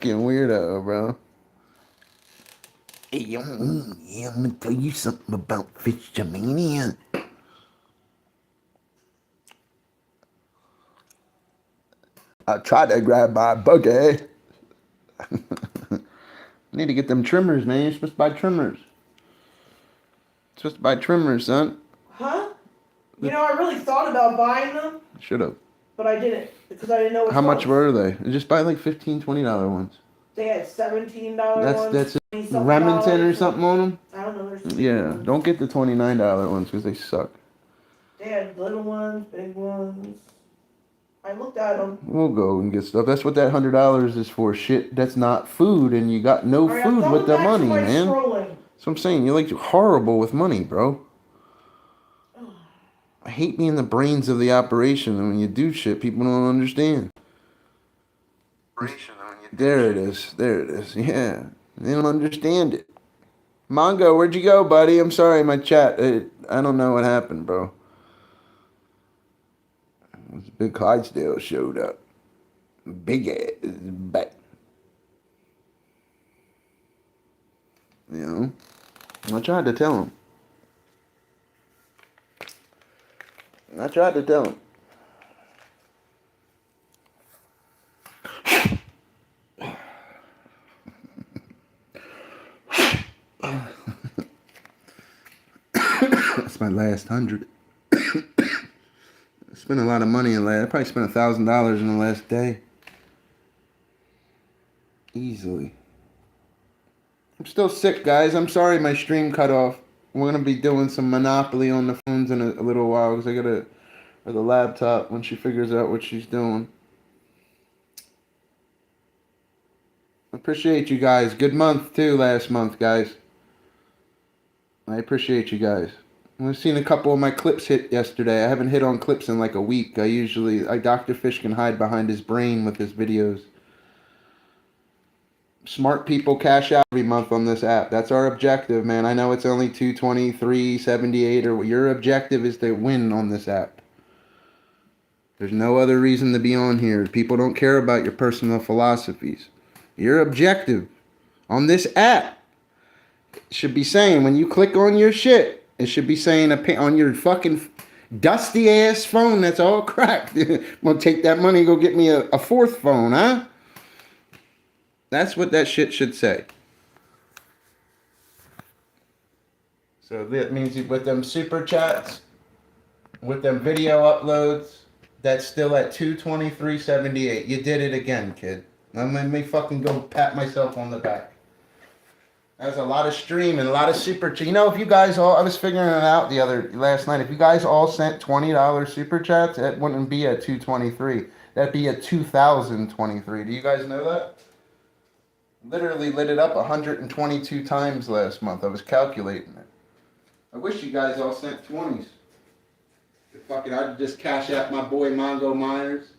fucking weirdo, bro. Hey, I'm gonna tell you something about Fishmania. I tried to grab my buggy. Need to get them trimmers, man. You're supposed to buy trimmers. Supposed to buy trimmers, son. Huh? You know, I really thought about buying them. Should have. But I didn't because I didn't know which How much ones. were they? Just buy like $15, $20 ones. They had $17 ones. That's Remington or something on them. I don't know. Yeah, don't get the $29 ones because they suck. They had little ones, big ones. I looked at them. We'll go and get stuff. That's what that $100 is for. Shit, that's not food, and you got no food with the money, man. Scrolling. So I'm saying you're like horrible with money, bro. I hate being the brains of the operation, and when you do shit, people don't understand. There it is. There it is. Yeah, they don't understand it. Mongo, where'd you go, buddy? I'm sorry, my chat. I don't know what happened, bro. Big Clydesdale showed up. Big ass back. You know? I tried to tell him. That's my last 100. I spent a lot of money in last. I probably spent $1,000 in the last day. Easily. I'm still sick, guys. I'm sorry my stream cut off. We're gonna be doing some Monopoly on the phones in a little while because I gotta, or the laptop when she figures out what she's doing. Appreciate you guys. Good month too last month, guys. I appreciate you guys. I've seen a couple of my clips hit yesterday. I haven't hit on clips in like a week. Dr. Fish can hide behind his brain with his videos. Smart people cash out every month on this app. That's our objective, man. I know it's only 223, 78, or your objective is to win on this app. There's no other reason to be on here. People don't care about your personal philosophies. Your objective on this app should be saying, when you click on your shit, it should be saying on your fucking dusty ass phone that's all cracked. I'm gonna take that money and go get me a fourth phone, huh? That's what that shit should say. So that means with them super chats, with them video uploads, that's still at 223.78. You did it again, kid. Let me fucking go pat myself on the back. That's a lot of streaming, a lot of super. You know, if you guys all, I was figuring it out last night. If you guys all sent $20 super chats, it wouldn't be at 223. That'd be at 2023. Do you guys know that? Literally lit it up 122 times last month. I was calculating it. I wish you guys all sent 20s. Fucking, I'd just cash out my boy Mongo Myers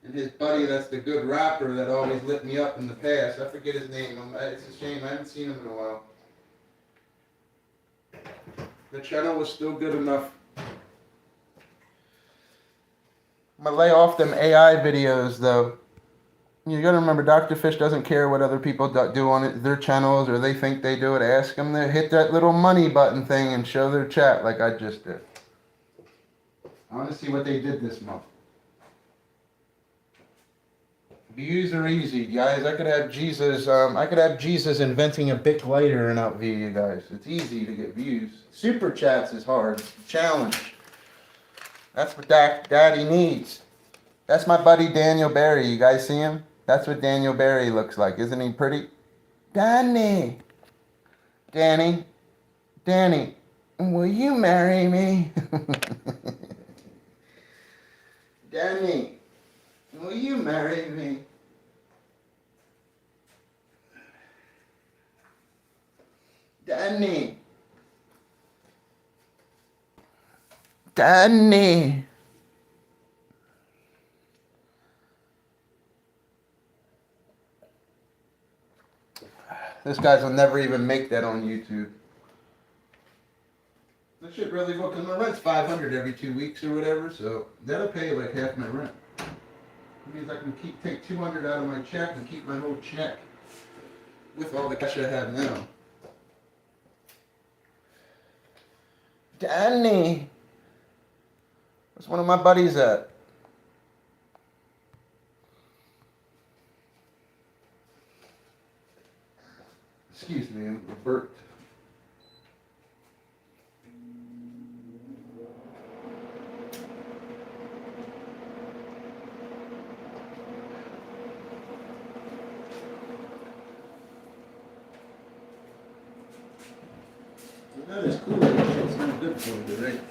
and his buddy that's the good rapper that always lit me up in the past. I forget his name. It's a shame. I haven't seen him in a while. The channel was still good enough. I'm going to lay off them AI videos, though. You got to remember, Dr. Fish doesn't care what other people do on their channels or they think they do it. Ask them to hit that little money button thing and show their chat like I just did. I want to see what they did this month. Views are easy, guys. I could have Jesus inventing a Bic lighter and outview you guys. It's easy to get views. Super chats is hard. Challenge. That's what Daddy needs. That's my buddy Daniel Barry. You guys see him? That's what Daniel Barry looks like. Isn't he pretty? Danny, will you marry me? Danny, will you marry me? Danny. This guys will never even make that on YouTube. That shit really well, because my rent's $500 every 2 weeks or whatever, so that'll pay like half my rent. It means I can take 200 out of my check and keep my whole check with all the cash I have now. Danny, where's one of my buddies at? Excuse me, I'm burped. That is cool. It's not good for you, right?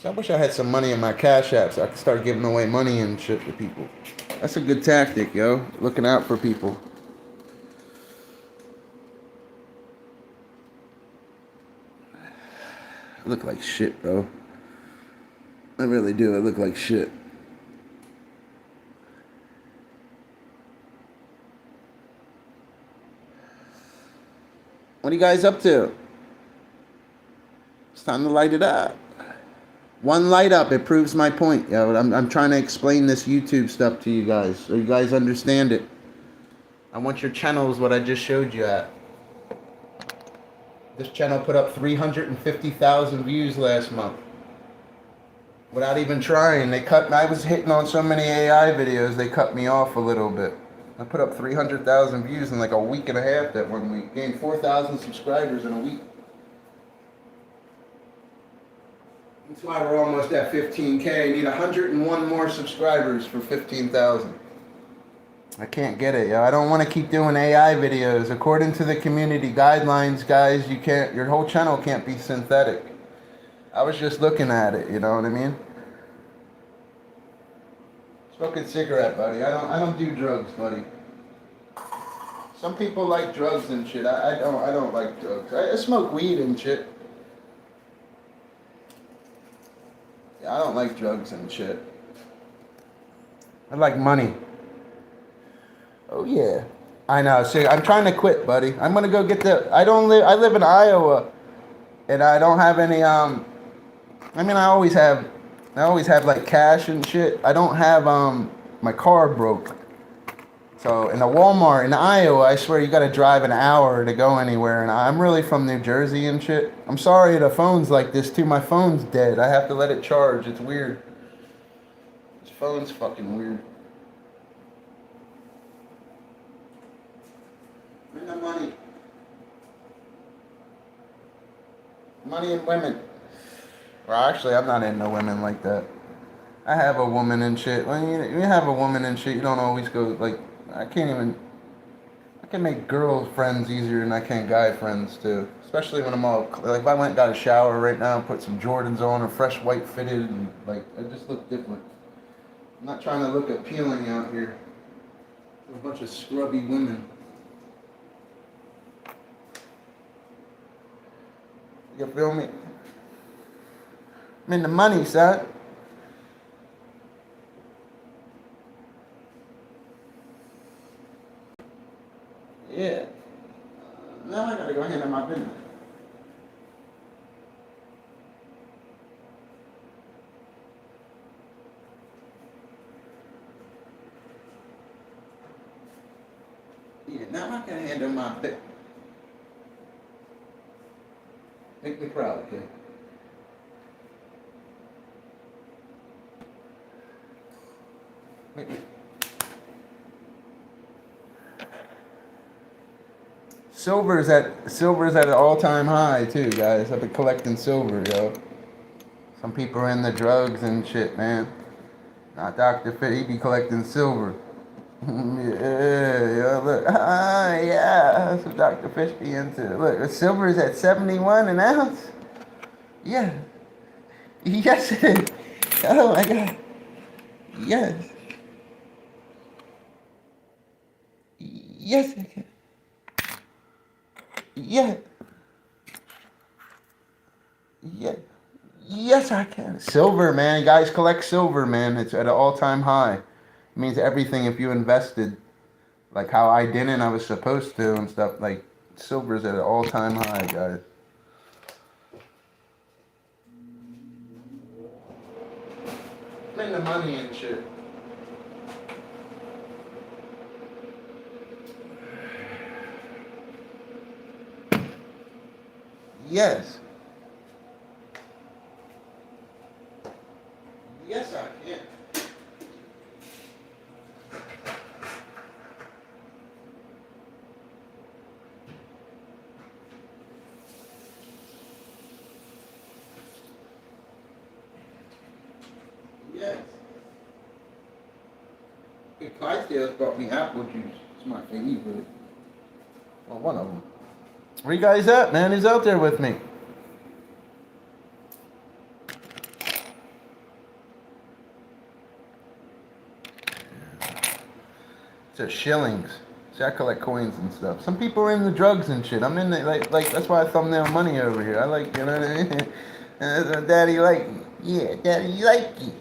So I wish I had some money in my cash apps so I could start giving away money and shit to people. That's a good tactic, yo. Looking out for people. I look like shit, bro. I really do. I look like shit. What are you guys up to? It's time to light it up. One light up, it proves my point. Yo, I'm trying to explain this YouTube stuff to you guys so you guys understand it. I want your channels what I just showed you at. This channel put up 350,000 views last month. Without even trying. I was hitting on so many AI videos, they cut me off a little bit. I put up 300,000 views in like a week and a half that one week. Gained 4,000 subscribers in a week. That's why we're almost at 15K. I need 101 more subscribers for 15,000. I can't get it, yo. I don't want to keep doing AI videos. According to the community guidelines, guys, your whole channel can't be synthetic. I was just looking at it, you know what I mean? Smoking cigarette, buddy. I don't do drugs, buddy. Some people like drugs and shit. I don't like drugs. I smoke weed and shit. Yeah, I don't like drugs and shit. I like money. Oh yeah. I know. See, I'm trying to quit, buddy. I'm gonna go get I live in Iowa, and I don't have any I mean, I always have like cash and shit. I don't have my car broke. So in a Walmart in Iowa, I swear you gotta drive an hour to go anywhere. And I'm really from New Jersey and shit. I'm sorry the phone's like this too. My phone's dead. I have to let it charge. It's weird. This phone's fucking weird. Bring the money. Money and women. Well, actually, I'm not into women like that. I have a woman and shit. When you have a woman and shit, you don't always go, like, I can make girl friends easier than I can guy friends, too. Especially when I'm all, like, if I went and got a shower right now and put some Jordans on or fresh white fitted, and, like, I just look different. I'm not trying to look appealing out here. A bunch of scrubby women. You feel me? I'm in the money, son. Yeah. Now I gotta go handle my business. Yeah, now I gotta handle my business. Make me proud, okay? Make me. Silver's at an all-time high too, guys. I've been collecting silver, yo. Some people are in the drugs and shit, man. Not Dr. Fit, he be collecting silver. Yeah, yo, look. Yeah, that's what Dr. Fish be into. Look, silver is at 71 an ounce. Yeah. Yes, it is. Oh my God. Yes. Yes, I can. Yeah. Yeah. Yes, I can. Silver, man. You guys collect silver, man. It's at an all-time high. It means everything if you invested. Like how I didn't, I was supposed to and stuff. Like, silver's at an all-time high, guys. I'm into money and shit. Yes. Yes, I can. Yes. Hey, Clydesdale's brought me apple juice. It's my favorite. Well, one of them. Where you guys at, man? Who's out there with me? It's shillings. See, I collect coins and stuff. Some people are into drugs and shit. I'm in the, like that's why I thumbnail money over here. I like, you know what I mean? And that's what daddy like me. Yeah, daddy like you.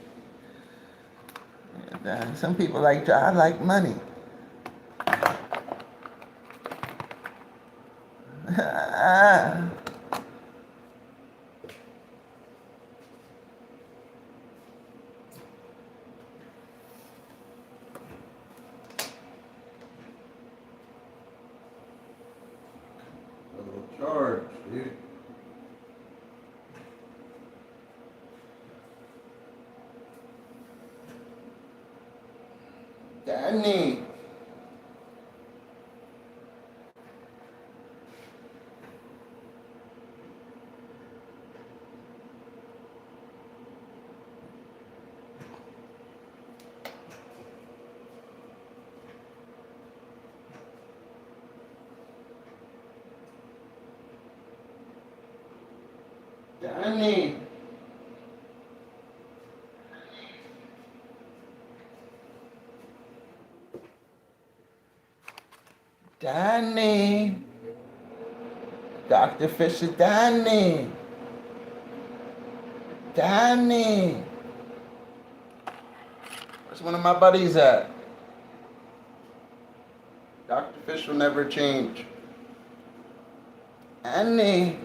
And, some people like, I like money. Charge, dude. Danny. Danny. Danny. Dr. Fisher, Danny. Danny. Where's one of my buddies at? Dr. Fish will never change. Danny.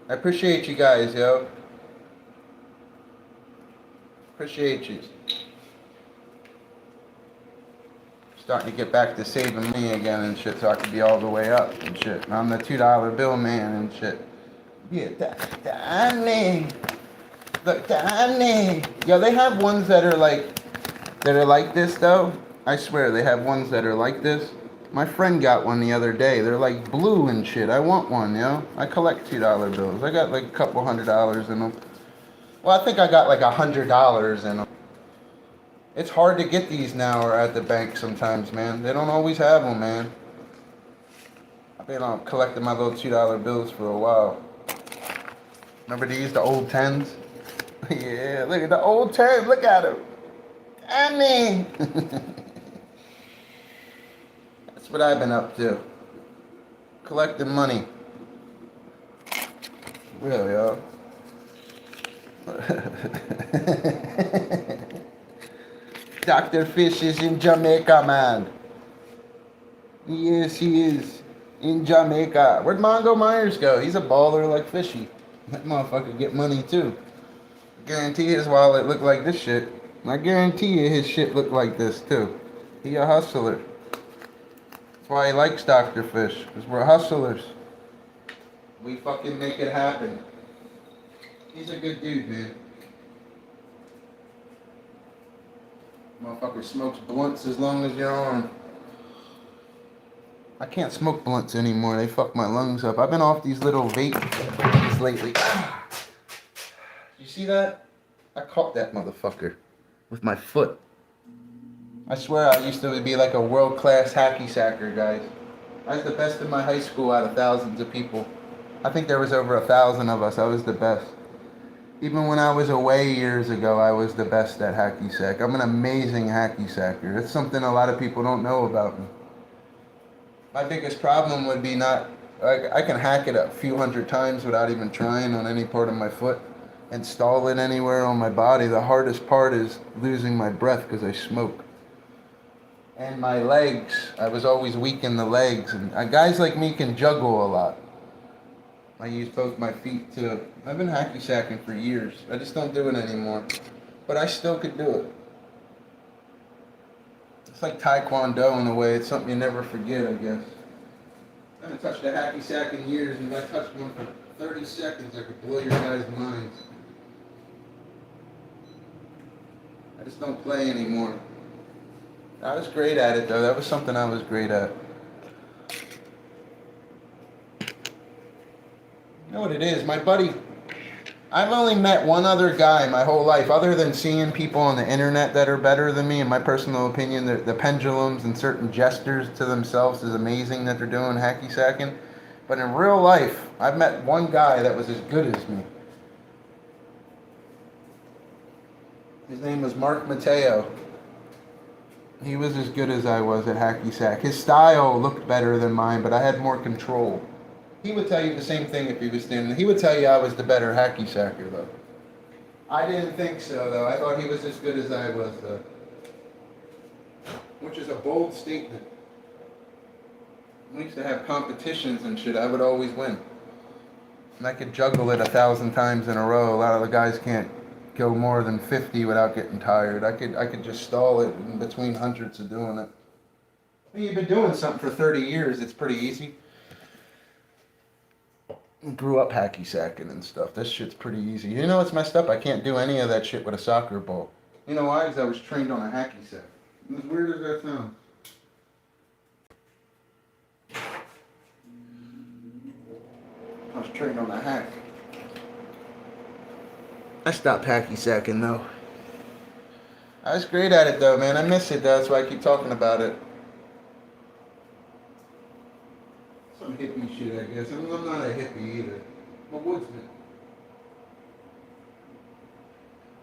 I appreciate you guys, yo. Appreciate you. Starting to get back to saving me again and shit so I can be all the way up and shit. And I'm the $2 bill man and shit. Yeah, Danny. Look, Danny. Yo, they have ones that are like this though. I swear they have ones that are like this. My friend got one the other day. They're like blue and shit. I want one, yo. I collect $2 bills. I got like a couple $100s in them. Well, I think I got like $100 in them. It's hard to get these now or at the bank sometimes, man. They don't always have them, man. I've been collecting my little $2 bills for a while. Remember these, the old 10s? Yeah, look at the old 10s. Look at them. Danny. That's what I've been up to. Collecting money. Real, yo. Dr. Fish is in Jamaica, man. Yes, he is. In Jamaica. Where'd Mongo Myers go? He's a baller like Fishy. That motherfucker get money too. I guarantee his wallet look like this shit. I guarantee you his shit look like this too. He a hustler. That's why he likes Dr. Fish. Because we're hustlers. We fucking make it happen. He's a good dude, man. Motherfucker smokes blunts as long as you're on. I can't smoke blunts anymore. They fuck my lungs up. I've been off these little vape things lately. You see that? I caught that motherfucker with my foot. I swear I used to be like a world-class hacky sacker, guys. I was the best in my high school out of thousands of people. I think there was over 1,000 of us. I was the best. Even when I was away years ago, I was the best at hacky sack. I'm an amazing hacky sacker. That's something a lot of people don't know about me. My biggest problem would be not, like, I can hack it a few hundred times without even trying on any part of my foot. Install it anywhere on my body. The hardest part is losing my breath because I smoke. And my legs, I was always weak in the legs. And guys like me can juggle a lot. I use both my feet too. I've been hacky sacking for years. I just don't do it anymore. but I still could do it. It's like Taekwondo in a way. It's something you never forget, I guess. I haven't touched a hacky sack in years, and if I touched one for 30 seconds, I could blow your guys' minds. I just don't play anymore. I was great at it, though. That was something I was great at. You know what it is? My buddy, I've only met one other guy my whole life, other than seeing people on the internet that are better than me. In my personal opinion, the pendulums and certain gestures to themselves is amazing that they're doing hacky sacking. But in real life, I've met one guy that was as good as me. His name was Mark Mateo. He was as good as I was at hacky sack. His style looked better than mine, but I had more control. He would tell you the same thing if he was standing. He would tell you I was the better hacky sacker, though. I didn't think so, though. I thought he was as good as I was, though. Which is a bold statement. We used to have competitions and shit. I would always win. And I could juggle it 1,000 times in a row. A lot of the guys can't go more than 50 without getting tired. I could just stall it in between hundreds of doing it. When you've been doing something for 30 years, it's pretty easy. Grew up hacky sacking and stuff. This shit's pretty easy. You know what's messed up? I can't do any of that shit with a soccer ball. You know why? Because I was trained on a hacky sack. As weird as that sounds. I was trained on a hack. I stopped hacky sacking though. I was great at it though, man. I miss it though. That's why I keep talking about it. Some hippie shit, I guess. I'm not a hippie either. I'm a woodsman.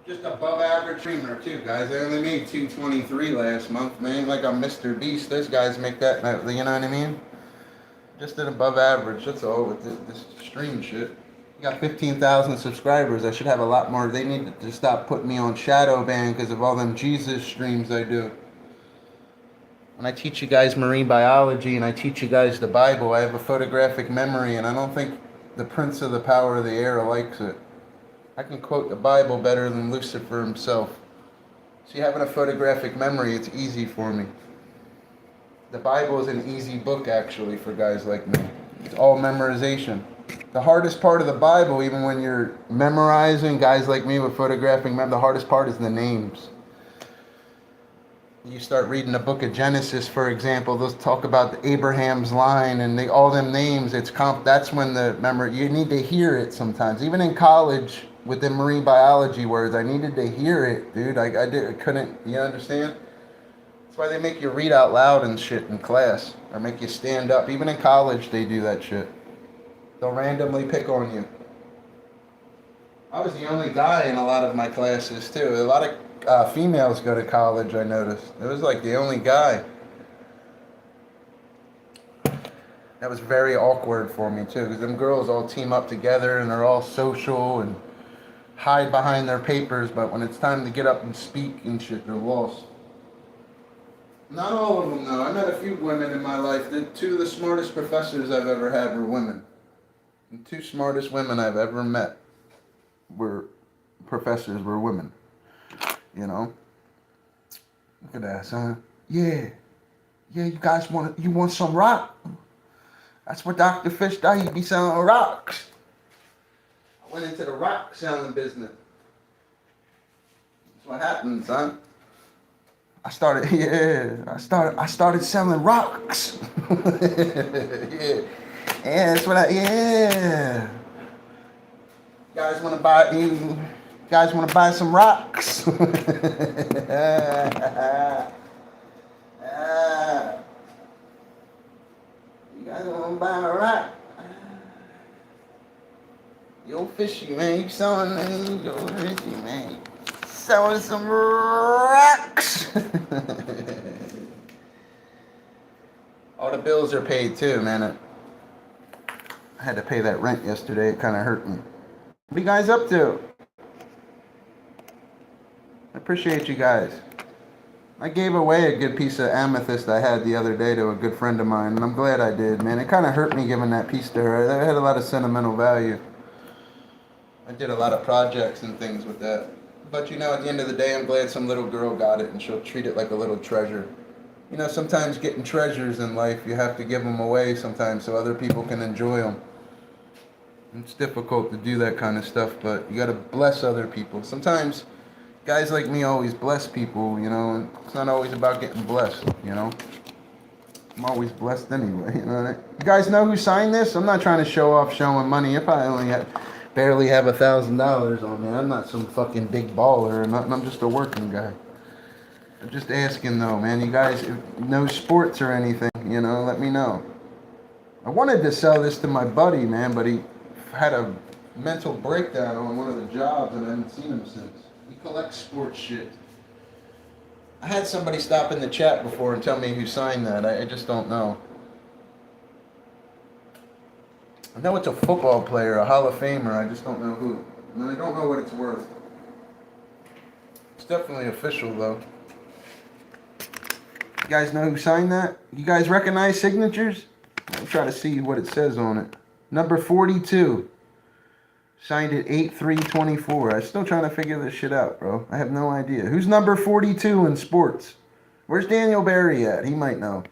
Just above average streamer too, guys. I only made 223 last month, man. Like I'm Mr. Beast. Those guys make that, you know what I mean? Just an above average. That's all with this stream shit. You got 15,000 subscribers. I should have a lot more. They need to stop putting me on shadow ban because of all them Jesus streams I do. When I teach you guys marine biology and I teach you guys the Bible, I have a photographic memory, and I don't think the Prince of the Power of the Air likes it. I can quote the Bible better than Lucifer himself. See, having a photographic memory, it's easy for me. The Bible is an easy book, actually, for guys like me. It's all memorization. The hardest part of the Bible, even when you're memorizing, guys like me with photographing, the hardest part is the names. You start reading the book of Genesis, for example, they'll talk about Abraham's line and all them names. That's when you need to hear it sometimes. Even in college with the marine biology words, I needed to hear it, dude. I couldn't, you understand? That's why they make you read out loud and shit in class, or make you stand up. Even in college, they do that shit. They'll randomly pick on you. I was the only guy in a lot of my classes, too. A lot of females go to college, I noticed. It was like the only guy. That was very awkward for me, too, because them girls all team up together and they're all social and hide behind their papers, but when it's time to get up and speak and shit, they're lost. Not all of them, though. I met a few women in my life. The two of the smartest professors I've ever had were women. The two smartest women I've ever met were women. You know? Look at that, son. Yeah, you guys want some rock? That's what Dr. Fish does. He be selling rocks. I went into the rock selling business. That's what happened, son. I started selling rocks. Yeah. Yeah, that's what yeah. You guys want to buy some rocks? You guys want to buy a rock? Yo, Fishy, man, you selling, man, yo, Fishy, man. Selling some rocks. All the bills are paid too, man. I had to pay that rent yesterday. It kind of hurt me. What are you guys up to? I appreciate you guys. I gave away a good piece of amethyst I had the other day to a good friend of mine, and I'm glad I did, man. It kind of hurt me giving that piece to her. It had a lot of sentimental value. I did a lot of projects and things with that. But you know, at the end of the day, I'm glad some little girl got it and she'll treat it like a little treasure. You know, sometimes getting treasures in life, you have to give them away sometimes so other people can enjoy them. It's difficult to do that kind of stuff, but you gotta bless other people. Sometimes guys like me always bless people, you know, and it's not always about getting blessed, you know. I'm always blessed anyway, you know. You guys know who signed this? I'm not trying to show off showing money. You probably barely have $1,000 on me. I'm not some fucking big baller or nothing. I'm just a working guy. I'm just asking though, man. You guys know sports or anything, you know, let me know. I wanted to sell this to my buddy, man, but he had a mental breakdown on one of the jobs and I haven't seen him since. He collects sports shit. I had somebody stop in the chat before and tell me who signed that. I just don't know. I know it's a football player, a Hall of Famer. I just don't know who. And I don't know what it's worth. It's definitely official, though. You guys know who signed that? You guys recognize signatures? I'll try to see what it says on it. Number 42. Signed it 8/3/24. I'm still trying to figure this shit out, bro. I have no idea. Who's number 42 in sports? Where's Daniel Barry at? He might know.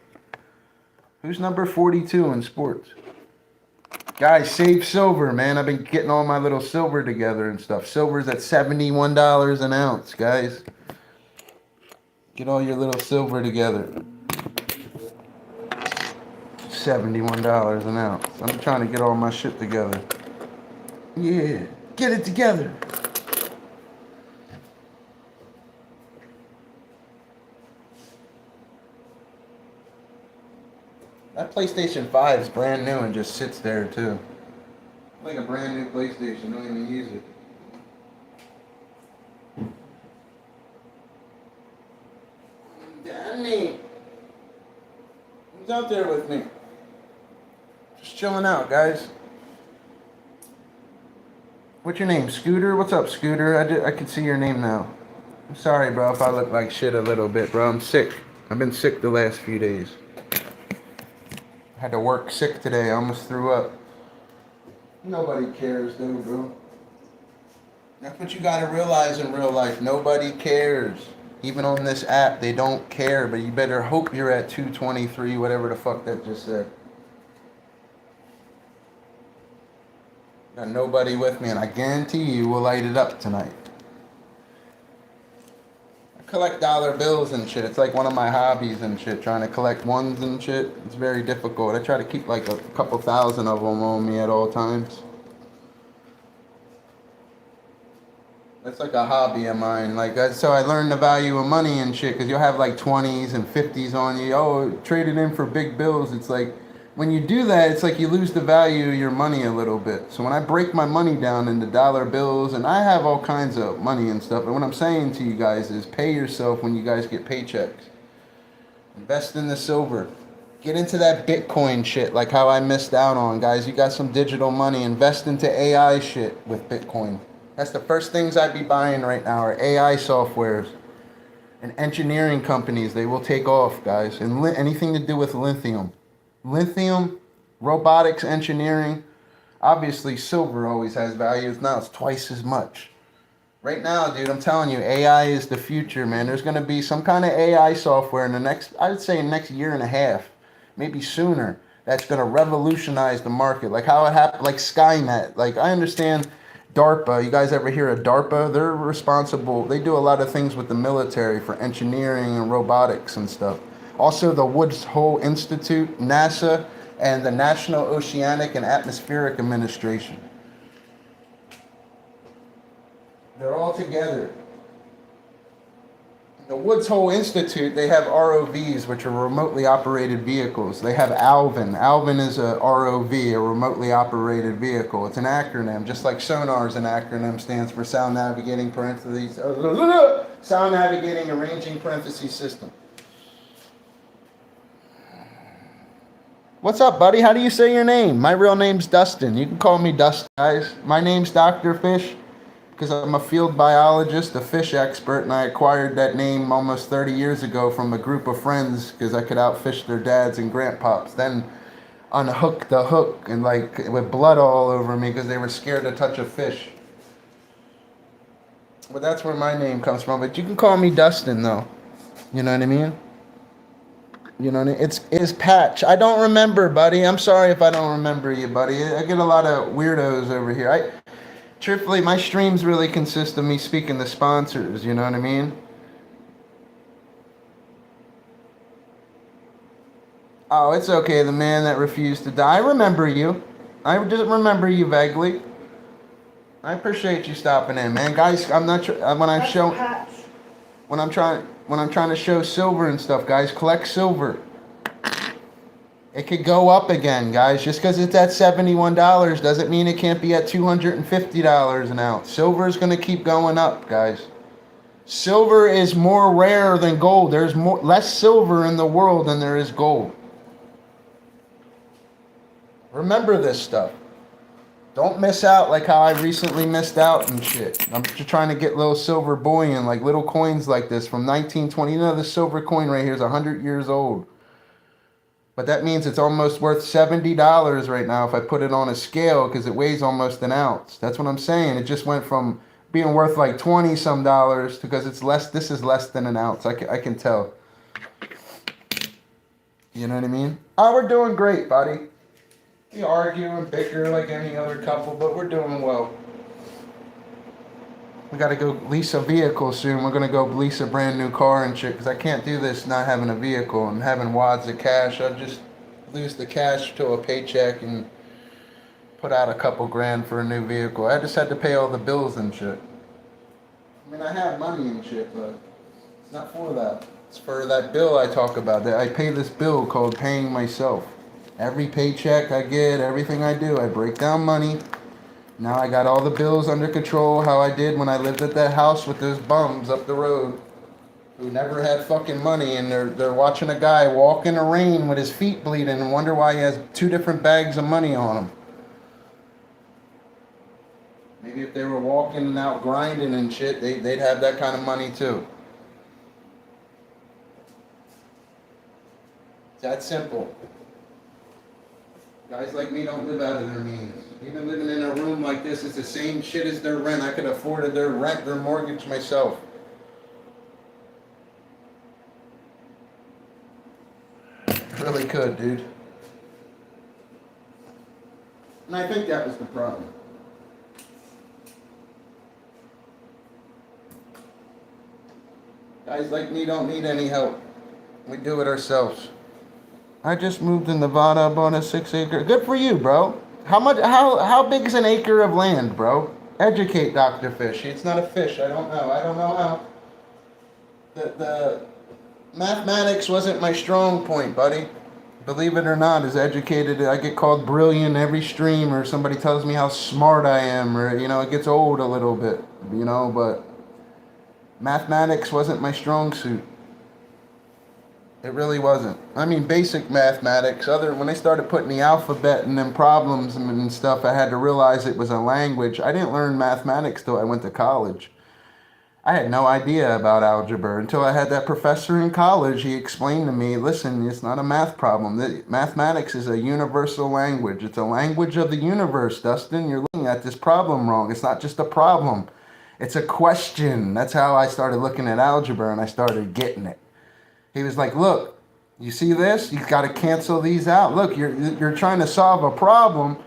Who's number 42 in sports? Guys, save silver, man. I've been getting all my little silver together and stuff. Silver's at $71 an ounce, guys. Get all your little silver together. $71 an ounce. I'm trying to get all my shit together. Yeah, get it together. That PlayStation 5 is brand new and just sits there too. Like a brand new PlayStation, don't even use it. Danny! Who's out there with me? Just chilling out, guys. What's your name? Scooter? What's up, Scooter? I can see your name now. I'm sorry, bro, if I look like shit a little bit, bro. I'm sick. I've been sick the last few days. I had to work sick today. I almost threw up. Nobody cares, though, bro. That's what you gotta realize in real life. Nobody cares. Even on this app, they don't care. But you better hope you're at 223, whatever the fuck that just said. Got nobody with me, and I guarantee you we'll light it up tonight. I collect dollar bills and shit. It's like one of my hobbies and shit, trying to collect ones and shit. It's very difficult. I try to keep like a couple thousand of them on me at all times. That's like a hobby of mine. So I learned the value of money and shit, because you'll have like 20s and 50s on you. Oh, trade it in for big bills. It's like, when you do that, it's like you lose the value of your money a little bit. So when I break my money down into dollar bills, and I have all kinds of money and stuff, and what I'm saying to you guys is pay yourself when you guys get paychecks. Invest in the silver. Get into that Bitcoin shit like how I missed out on, guys. You got some digital money. Invest into AI shit with Bitcoin. That's the first things I'd be buying right now are AI softwares and engineering companies. They will take off, guys. And anything to do with lithium. Lithium, robotics, engineering. Obviously, silver always has value. Now it's twice as much. Right now, dude, I'm telling you, AI is the future, man. There's going to be some kind of AI software in the next, I would say, next year and a half, maybe sooner, that's going to revolutionize the market. Like how it happened, like Skynet. Like, I understand DARPA. You guys ever hear of DARPA? They're responsible. They do a lot of things with the military for engineering and robotics and stuff. Also, the Woods Hole Institute, NASA, and the National Oceanic and Atmospheric Administration. They're all together. The Woods Hole Institute, they have ROVs, which are remotely operated vehicles. They have ALVIN. ALVIN is a ROV, a remotely operated vehicle. It's an acronym, just like sonar is an acronym, stands for Sound Navigating Parentheses, Sound Navigating Arranging Parentheses System. What's up, buddy? How do you say your name? My real name's Dustin. You can call me Dustin, guys. My name's Dr. Fish because I'm a field biologist, a fish expert, and I acquired that name almost 30 years ago from a group of friends because I could outfish their dads and grandpops. Then unhook the hook and like with blood all over me because they were scared to touch a fish. But that's where my name comes from. But you can call me Dustin, though. You know what I mean? You know what I mean? It's Patch. I don't remember, buddy. I'm sorry if I don't remember you, buddy. I get a lot of weirdos over here. Truthfully, my streams really consist of me speaking to sponsors. You know what I mean? Oh, it's okay. The man that refused to die. I remember you. I just remember you vaguely. I appreciate you stopping in, man. Guys, I'm not sure when I That's show Patch. when I'm trying to show silver and stuff, guys. Collect silver. It could go up again, guys. Just because it's at $71 doesn't mean it can't be at $250 an ounce. Silver is going to keep going up, guys. Silver is more rare than gold. There's less silver in the world than there is gold. Remember this stuff. Don't miss out like how I recently missed out and shit. I'm just trying to get little silver bullion, like little coins like this from 1920. You know, this silver coin right here is 100 years old. But that means it's almost worth $70 right now if I put it on a scale because it weighs almost an ounce. That's what I'm saying. It just went from being worth like 20 some dollars because it's less. This is less than an ounce. I can tell. You know what I mean? Oh, we're doing great, buddy. We argue and bicker like any other couple, but we're doing well. We gotta go lease a vehicle soon. We're gonna go lease a brand new car and shit, because I can't do this not having a vehicle and having wads of cash. I'll just lose the cash to a paycheck and put out a couple grand for a new vehicle. I just had to pay all the bills and shit. I mean, I have money and shit, but it's not for that. It's for that bill I talk about. That I pay this bill called paying myself. Every paycheck I get, everything I do, I break down money. Now I got all the bills under control, how I did when I lived at that house with those bums up the road who never had fucking money, and they're watching a guy walk in the rain with his feet bleeding and wonder why he has 2 different bags of money on him. Maybe if they were walking out grinding and shit, they'd have that kind of money too. It's that simple. Guys like me don't live out of their means. Even living in a room like this, it's the same shit as their rent. I could afford their rent, their mortgage myself. Really could, dude. And I think that was the problem. Guys like me don't need any help. We do it ourselves. I just moved to Nevada, bought a 6-acre. Good for you, bro. How big is an acre of land, bro? Educate Dr. Fish. It's not a fish. I don't know how. The mathematics wasn't my strong point, buddy. Believe it or not, as educated, I get called brilliant every stream, or somebody tells me how smart I am, or, it gets old a little bit, but mathematics wasn't my strong suit. It really wasn't. I mean, basic mathematics. When they started putting the alphabet and them problems and stuff, I had to realize it was a language. I didn't learn mathematics till I went to college. I had no idea about algebra until I had that professor in college. He explained to me, listen, it's not a math problem. Mathematics is a universal language. It's a language of the universe, Dustin. You're looking at this problem wrong. It's not just a problem. It's a question. That's how I started looking at algebra, and I started getting it. He was like, look, you see this? You've got to cancel these out. Look, you're trying to solve a problem,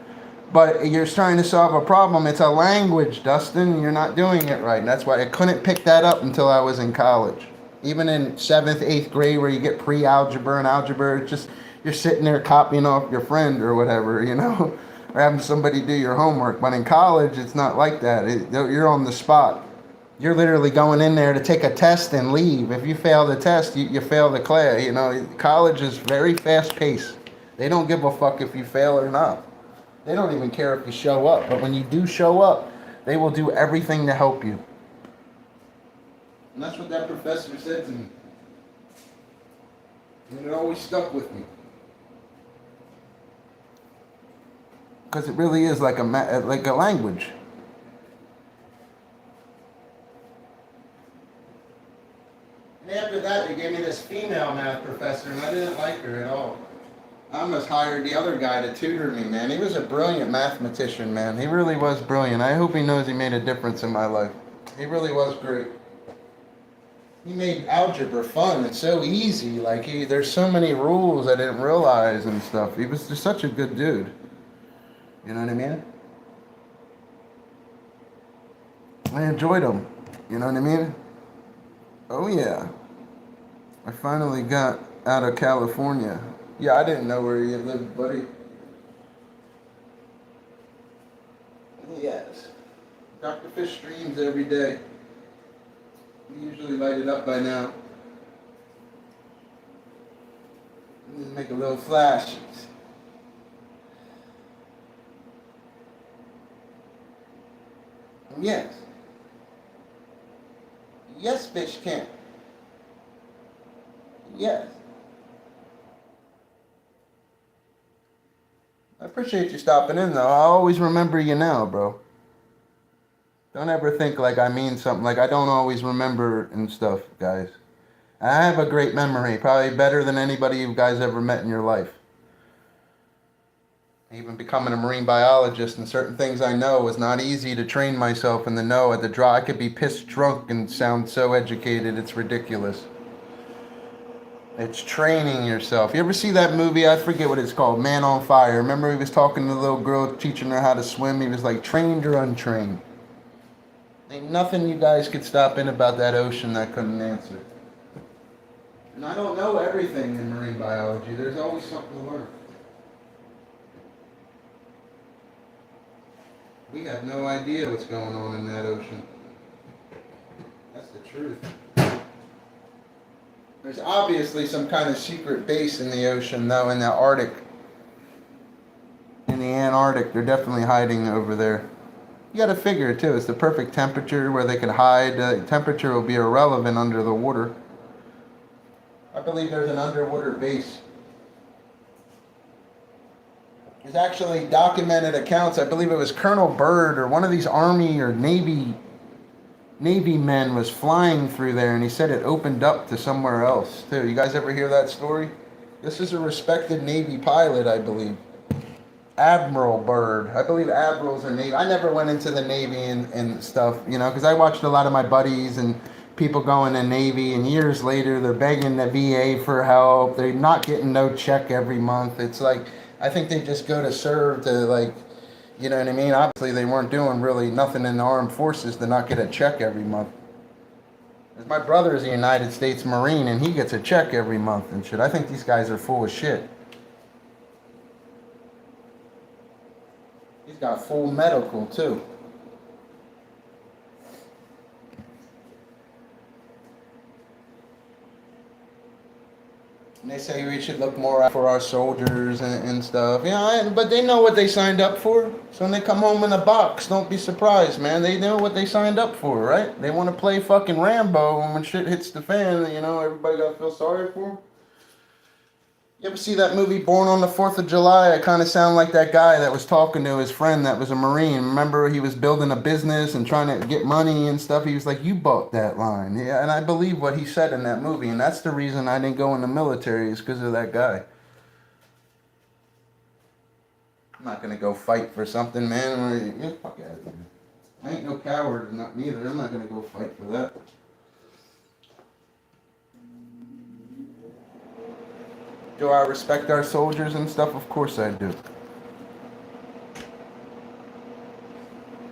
but you're trying to solve a problem. It's a language, Dustin. You're not doing it right. And that's why I couldn't pick that up until I was in college. Even in 7th, 8th grade, where you get pre-algebra and algebra, it's just you're sitting there copying off your friend or whatever, or having somebody do your homework. But in college, it's not like that. You're on the spot. You're literally going in there to take a test and leave. If you fail the test, you fail the class. College is very fast paced. They don't give a fuck if you fail or not. They don't even care if you show up. But when you do show up, they will do everything to help you. And that's what that professor said to me. And it always stuck with me. Because it really is like a language. And after that, they gave me this female math professor, and I didn't like her at all. I almost hired the other guy to tutor me, man. He was a brilliant mathematician, man. He really was brilliant. I hope he knows he made a difference in my life. He really was great. He made algebra fun. It's so easy. Like there's so many rules I didn't realize and stuff. He was just such a good dude. You know what I mean? I enjoyed him. You know what I mean? Oh yeah. I finally got out of California. Yeah, I didn't know where you lived, buddy. Yes. Dr. Fish streams every day. We usually light it up by now. Make a little flash. Yes. Yes, fish can. Yes. I appreciate you stopping in, though. I always remember you now, bro. Don't ever think like I mean something. Like I don't always remember and stuff, guys. I have a great memory, probably better than anybody you guys ever met in your life. Even becoming a marine biologist and certain things I know is not easy to train myself in the know at the draw. I could be pissed drunk and sound so educated, it's ridiculous. It's training yourself. You ever see that movie? I forget what it's called, Man on Fire. Remember he was talking to the little girl, teaching her how to swim? He was like, trained or untrained? Ain't nothing you guys could stop in about that ocean that couldn't answer. And I don't know everything in marine biology. There's always something to learn. We have no idea what's going on in that ocean. That's the truth. There's obviously some kind of secret base in the ocean, though, in the Arctic. In the Antarctic, they're definitely hiding over there. You gotta figure it, too. It's the perfect temperature where they can hide. Temperature will be irrelevant under the water. I believe there's an underwater base. There's actually documented accounts. I believe it was Colonel Byrd or one of these Army or Navy men was flying through there, and he said it opened up to somewhere else too. You guys ever hear that story? This is a respected Navy pilot, I believe. Admiral Byrd. I believe admirals are Navy. I never went into the Navy and stuff, you know, because I watched a lot of my buddies and people going to Navy, and years later they're begging the VA for help. They're not getting no check every month. It's like, I think they just go to serve to, like, you know what I mean? Obviously they weren't doing really nothing in the armed forces to not get a check every month. My brother is a United States Marine and he gets a check every month and shit. I think these guys are full of shit. He's got full medical too. And they say we should look more out for our soldiers and stuff. Yeah, but they know what they signed up for. So when they come home in a box, don't be surprised, man. They know what they signed up for, right? They want to play fucking Rambo, and when shit hits the fan, you know, everybody got to feel sorry for them. You ever see that movie Born on the 4th of July? I kind of sound like that guy that was talking to his friend that was a Marine. Remember, he was building a business and trying to get money and stuff. He was like, you bought that line. Yeah, and I believe what he said in that movie. And that's the reason I didn't go in the military, is because of that guy. I'm not going to go fight for something, man. Yeah, fuck out of here. I ain't no coward, not neither. I'm not going to go fight for that. Do I respect our soldiers and stuff? Of course I do.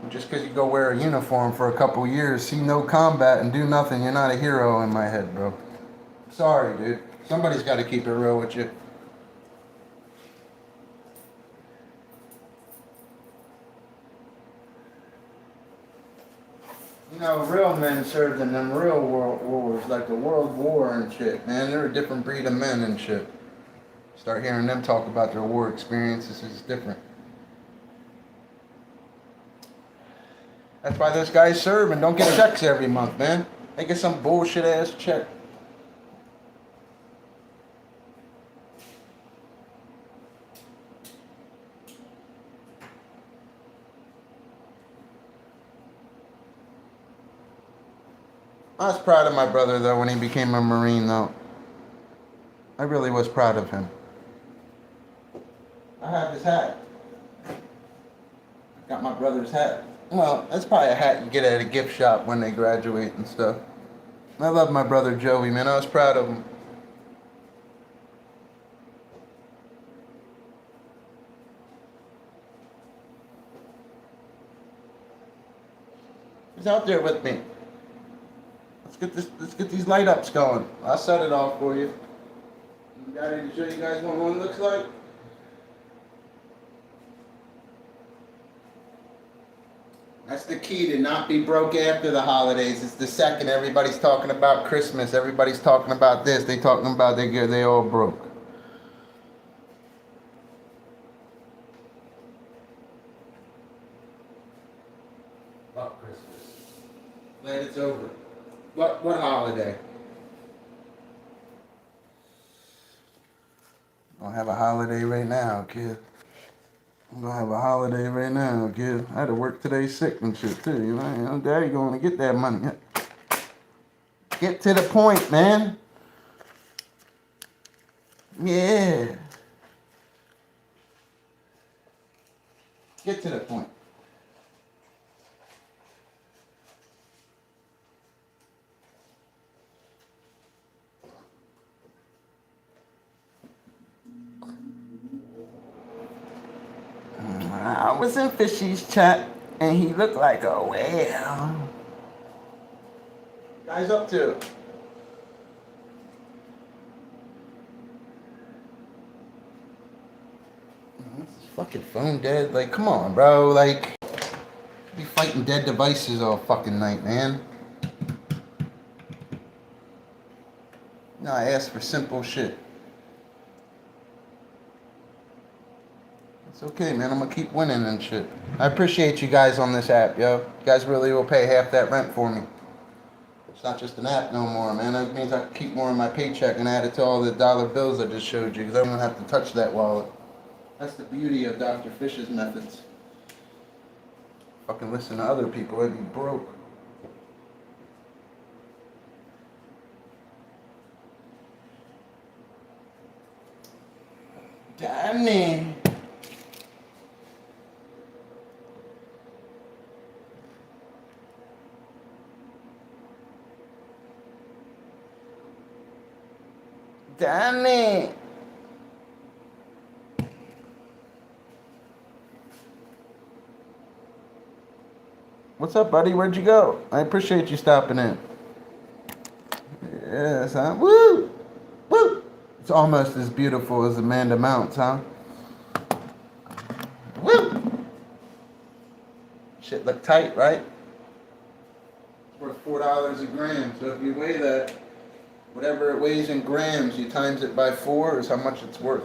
Just because you go wear a uniform for a couple years, see no combat, and do nothing, you're not a hero in my head, bro. Sorry, dude. Somebody's got to keep it real with you. You know, real men served in them real world wars, like the World War and shit, man. They're a different breed of men and shit. Start hearing them talk about their war experiences, it's different. That's why those guys serve and don't get checks every month, man. They get some bullshit ass check. I was proud of my brother, though, when he became a Marine, though. I really was proud of him. I have his hat. I got my brother's hat. Well, that's probably a hat you get at a gift shop when they graduate and stuff. I love my brother Joey, man. I was proud of him. He's out there with me. Let's get these light ups going. I'll set it off for you. Got to show you guys what one looks like. That's the key to not be broke after the holidays. It's the second everybody's talking about Christmas. Everybody's talking about this. They talking about they all broke. Fuck Christmas. Glad it's over. What holiday? I don't have a holiday right now, kid. I'm gonna have a holiday right now, kid. I had to work today sick and shit too, you know. Daddy going to get that money. Get to the point, man. Yeah. Get to the point. I was in Fishy's chat, and he looked like a whale. Guys up to? This fucking phone dead. Like, come on, bro. Like, be fighting dead devices all fucking night, man. No, I asked for simple shit. It's okay, man. I'm gonna keep winning and shit. I appreciate you guys on this app, yo. You guys really will pay half that rent for me. It's not just an app no more, man. That means I can keep more of my paycheck and add it to all the dollar bills I just showed you, because I don't have to touch that wallet. That's the beauty of Dr. Fish's methods. Fucking listen to other people, I'd be broke. Danny. Danny. What's up, buddy? Where'd you go? I appreciate you stopping in. Yes, huh? Woo! Woo! It's almost as beautiful as Amanda Mounts, huh? Woo! Shit look tight, right? It's worth $4 a gram. So if you weigh that, whatever it weighs in grams, you times it by 4 is how much it's worth.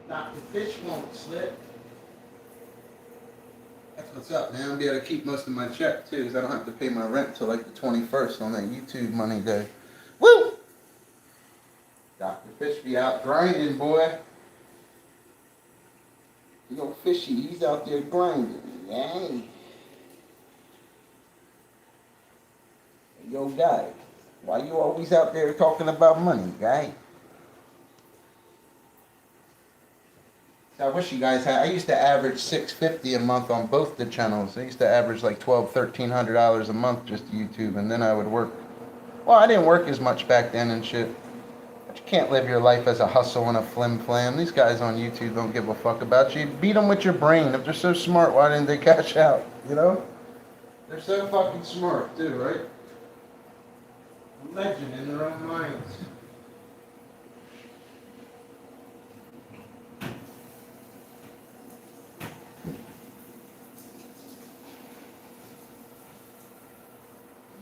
Dr. Fish won't slip. That's what's up, man. I'll be able to keep most of my check too, because I don't have to pay my rent till like the 21st on that YouTube money day. Woo! Dr. Fish be out grinding, boy. You know, Fishy, he's out there grinding. Yay. Yo, guy, why you always out there talking about money, guy? I wish you guys had. I used to average $650 a month on both the channels. I used to average like $1,200-1,300 a month just YouTube, and then I would work. Well, I didn't work as much back then and shit. But you can't live your life as a hustle and a flim flam. These guys on YouTube don't give a fuck about you. Beat them with your brain. If they're so smart, why didn't they cash out? You know? They're so fucking smart too, right? A legend in their own minds.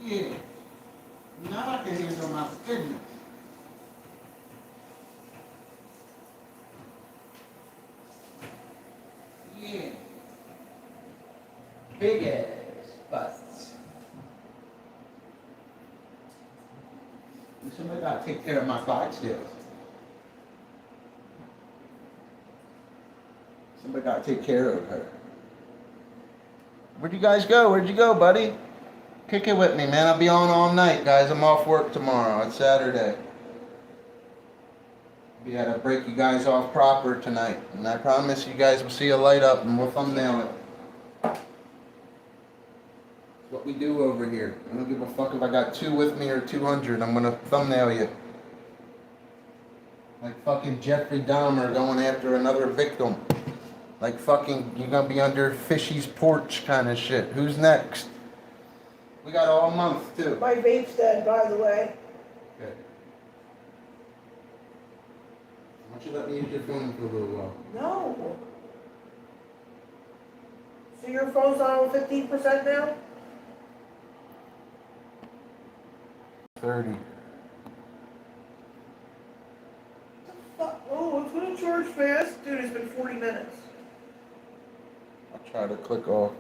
Yeah. Now I can handle my business. Yeah. Big ass busts. Somebody gotta take care of my Clydesdales. Somebody gotta take care of her. Where'd you guys go? Where'd you go, buddy? Kick it with me, man. I'll be on all night, guys. I'm off work tomorrow. It's Saturday. We gotta break you guys off proper tonight. And I promise you guys will see a light up and we'll thumbnail it. That's what we do over here. I don't give a fuck if I got 2 with me or 200. I'm gonna thumbnail you. Like fucking Jeffrey Dahmer going after another victim. Like fucking, you're gonna be under Fishy's porch kind of shit. Who's next? We got all month too. My vape's dead, by the way. Okay. Why don't you let me use your phone for a little while? No. So your phone's on 15% now? 30. Fuck. Oh, it's gonna charge fast. Dude, it's been 40 minutes. I'll try to click off.